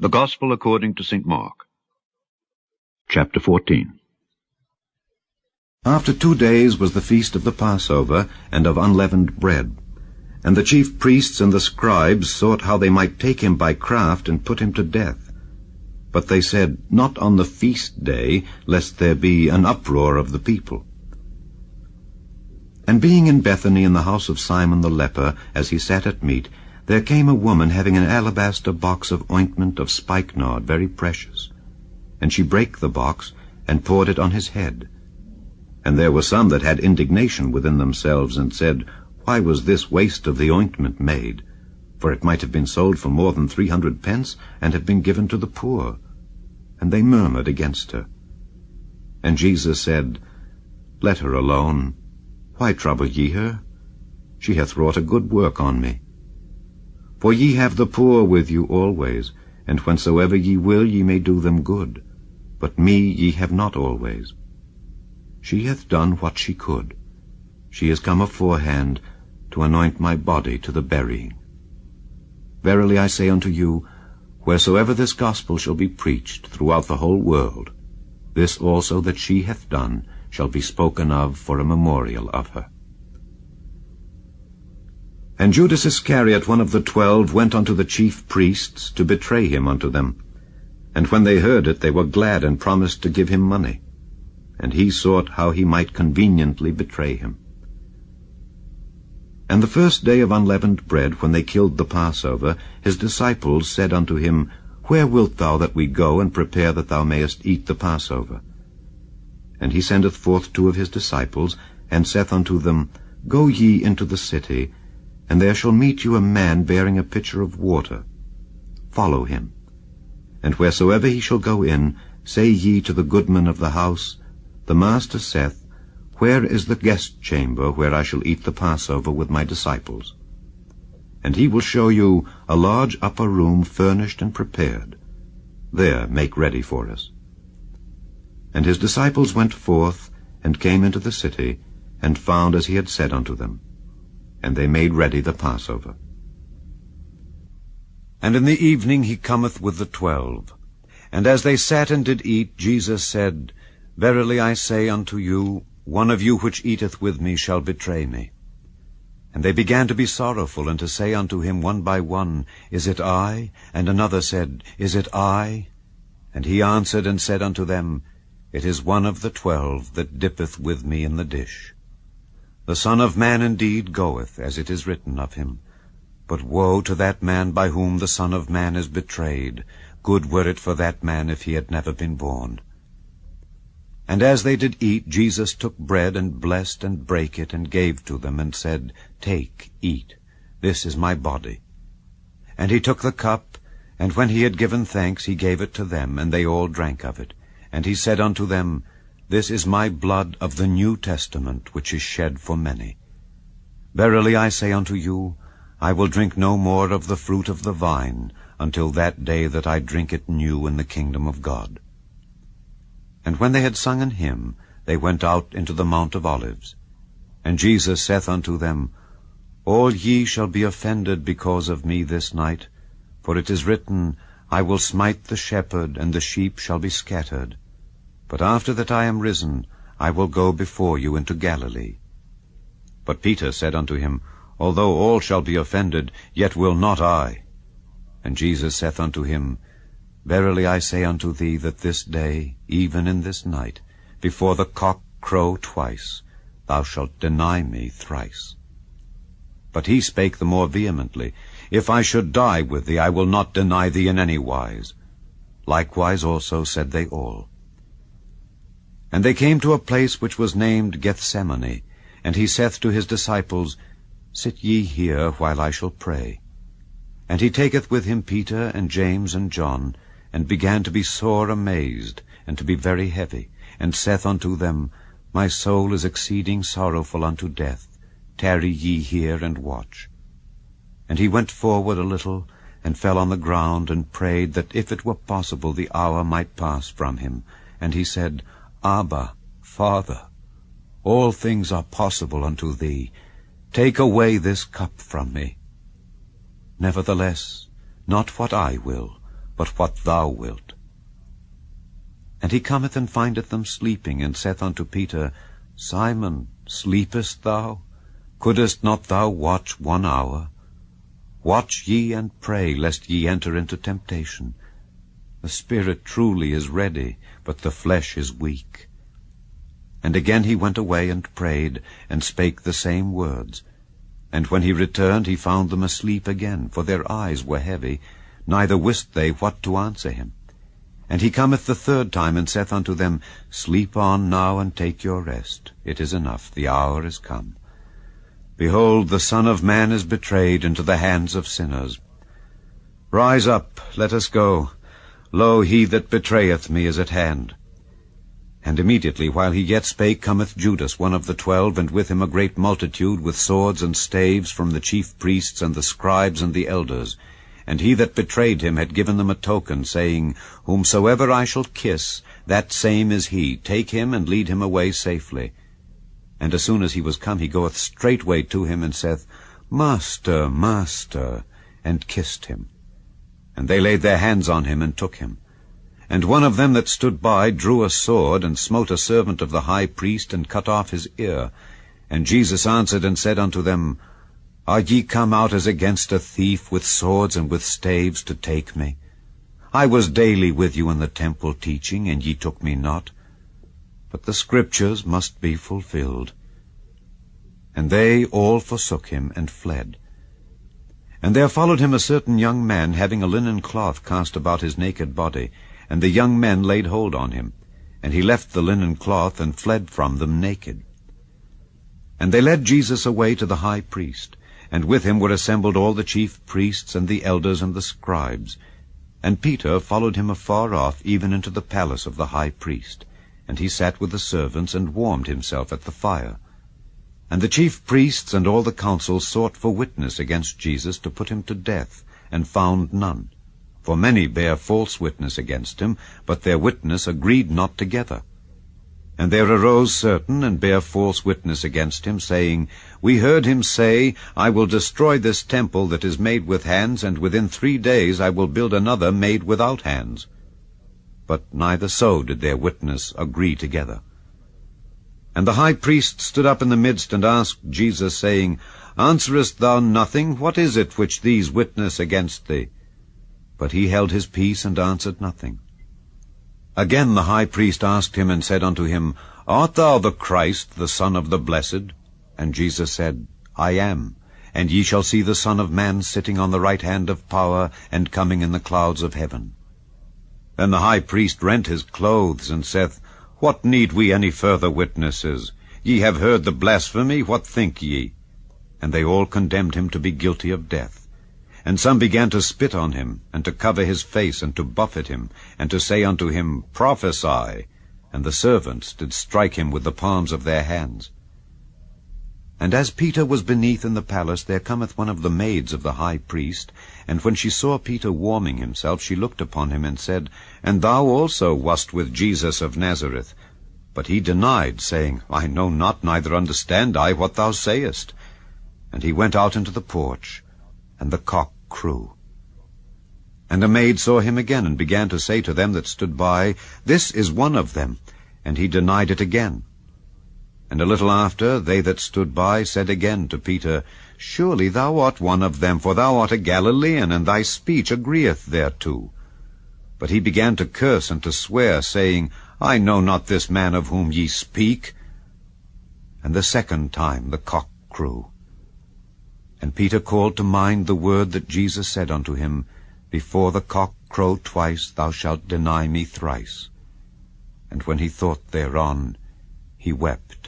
The Gospel according to St. Mark. Chapter 14. After 2 days was the feast of the Passover, and of unleavened bread. And the chief priests and the scribes sought how they might take him by craft and put him to death. But they said, Not on the feast day, lest there be an uproar of the people. And being in Bethany in the house of Simon the leper, as he sat at meat, there came a woman having an alabaster box of ointment of spikenard, very precious. And she brake the box, and poured it on his head. And there were some that had indignation within themselves, and said, Why was this waste of the ointment made? For it might have been sold for more than 300 pence, and have been given to the poor. And they murmured against her. And Jesus said, Let her alone. Why trouble ye her? She hath wrought a good work on me. For ye have the poor with you always, and whensoever ye will ye may do them good. But me ye have not always. She hath done what she could. She is come aforehand to anoint my body to the burying. Verily I say unto you, wheresoever this gospel shall be preached throughout the whole world, this also that she hath done shall be spoken of for a memorial of her. And Judas Iscariot, one of the 12, went unto the chief priests to betray him unto them. And when they heard it, they were glad, and promised to give him money. And he sought how he might conveniently betray him. And the first day of unleavened bread, when they killed the Passover, his disciples said unto him, Where wilt thou that we go, and prepare that thou mayest eat the Passover? And he sendeth forth 2 of his disciples, and saith unto them, Go ye into the city, and there shall meet you a man bearing a pitcher of water. Follow him. And wheresoever he shall go in, say ye to the goodman of the house, The master saith, Where is the guest chamber where I shall eat the Passover with my disciples? And he will show you a large upper room furnished and prepared. There make ready for us. And his disciples went forth, and came into the city, and found as he had said unto them. And they made ready the Passover. And in the evening he cometh with the 12. And as they sat and did eat, Jesus said, Verily I say unto you, one of you which eateth with me shall betray me. And they began to be sorrowful, and to say unto him one by one, Is it I? And another said, Is it I? And he answered and said unto them, It is one of the 12 that dippeth with me in the dish. The Son of Man indeed goeth, as it is written of him. But woe to that man by whom the Son of Man is betrayed. Good were it for that man if he had never been born. And as they did eat, Jesus took bread, and blessed, and brake it, and gave to them, and said, Take, eat, this is my body. And he took the cup, and when he had given thanks, he gave it to them, and they all drank of it. And he said unto them, This is my blood of the New Testament, which is shed for many. Verily I say unto you, I will drink no more of the fruit of the vine, until that day that I drink it new in the kingdom of God. And when they had sung an hymn, they went out into the Mount of Olives. And Jesus saith unto them, All ye shall be offended because of me this night, for it is written, I will smite the shepherd, and the sheep shall be scattered. But after that I am risen, I will go before you into Galilee. But Peter said unto him, Although all shall be offended, yet will not I. And Jesus saith unto him, Verily I say unto thee, that this day, even in this night, before the cock crow twice, thou shalt deny me thrice. But he spake the more vehemently, If I should die with thee, I will not deny thee in any wise. Likewise also said they all. And they came to a place which was named Gethsemane, and he saith to his disciples, Sit ye here while I shall pray. And he taketh with him Peter and James and John, and began to be sore amazed, and to be very heavy, and saith unto them, My soul is exceeding sorrowful unto death. Tarry ye here and watch. And he went forward a little, and fell on the ground, and prayed that if it were possible the hour might pass from him. And he said, Abba, Father, all things are possible unto thee. Take away this cup from me. Nevertheless, not what I will, but what thou wilt. And he cometh and findeth them sleeping, and saith unto Peter, Simon, sleepest thou? Couldest not thou watch 1 hour? Watch ye and pray, lest ye enter into temptation. The spirit truly is ready, but the flesh is weak. And again he went away and prayed, and spake the same words. And when he returned, he found them asleep again, for their eyes were heavy, neither wist they what to answer him. And he cometh the 3rd time, and saith unto them, Sleep on now, and take your rest. It is enough, the hour is come. Behold, the Son of Man is betrayed into the hands of sinners. Rise up, let us go. Lo, he that betrayeth me is at hand. And immediately, while he yet spake, cometh Judas, one of the 12, and with him a great multitude, with swords and staves, from the chief priests and the scribes and the elders. And he that betrayed him had given them a token, saying, Whomsoever I shall kiss, that same is he. Take him, and lead him away safely. And as soon as he was come, he goeth straightway to him, and saith, Master, Master, and kissed him. And they laid their hands on him, and took him. And one of them that stood by drew a sword, and smote a servant of the high priest, and cut off his ear. And Jesus answered and said unto them, Are ye come out as against a thief, with swords and with staves, to take me? I was daily with you in the temple teaching, and ye took me not. But the Scriptures must be fulfilled. And they all forsook him, and fled. And there followed him a certain young man, having a linen cloth cast about his naked body. And the young men laid hold on him. And he left the linen cloth, and fled from them naked. And they led Jesus away to the high priest. And with him were assembled all the chief priests, and the elders, and the scribes. And Peter followed him afar off, even into the palace of the high priest. And he sat with the servants, and warmed himself at the fire. And the chief priests and all the council sought for witness against Jesus, to put him to death, and found none. For many bare false witness against him, but their witness agreed not together. And there arose certain, and bare false witness against him, saying, We heard him say, I will destroy this temple that is made with hands, and within 3 days I will build another made without hands. But neither so did their witness agree together. And the high priest stood up in the midst, and asked Jesus, saying, Answerest thou nothing? What is it which these witness against thee? But he held his peace, and answered nothing. Again the high priest asked him, and said unto him, Art thou the Christ, the Son of the Blessed? And Jesus said, I am. And ye shall see the Son of Man sitting on the right hand of power, and coming in the clouds of heaven. Then the high priest rent his clothes, and saith, What need we any further witnesses? Ye have heard the blasphemy, what think ye? And they all condemned him to be guilty of death. And some began to spit on him, and to cover his face, and to buffet him, and to say unto him, Prophesy. And the servants did strike him with the palms of their hands. And as Peter was beneath in the palace, there cometh one of the maids of the high priest, and when she saw Peter warming himself, she looked upon him, and said, And thou also wast with Jesus of Nazareth. But he denied, saying, I know not, neither understand I what thou sayest. And he went out into the porch, and the cock crew. And a maid saw him again, and began to say to them that stood by, This is one of them. And he denied it again. And a little after, they that stood by said again to Peter, Surely thou art one of them, for thou art a Galilean, and thy speech agreeth thereto. But he began to curse and to swear, saying, I know not this man of whom ye speak. And the 2nd time the cock crew. And Peter called to mind the word that Jesus said unto him, Before the cock crow twice, thou shalt deny me thrice. And when he thought thereon, he wept.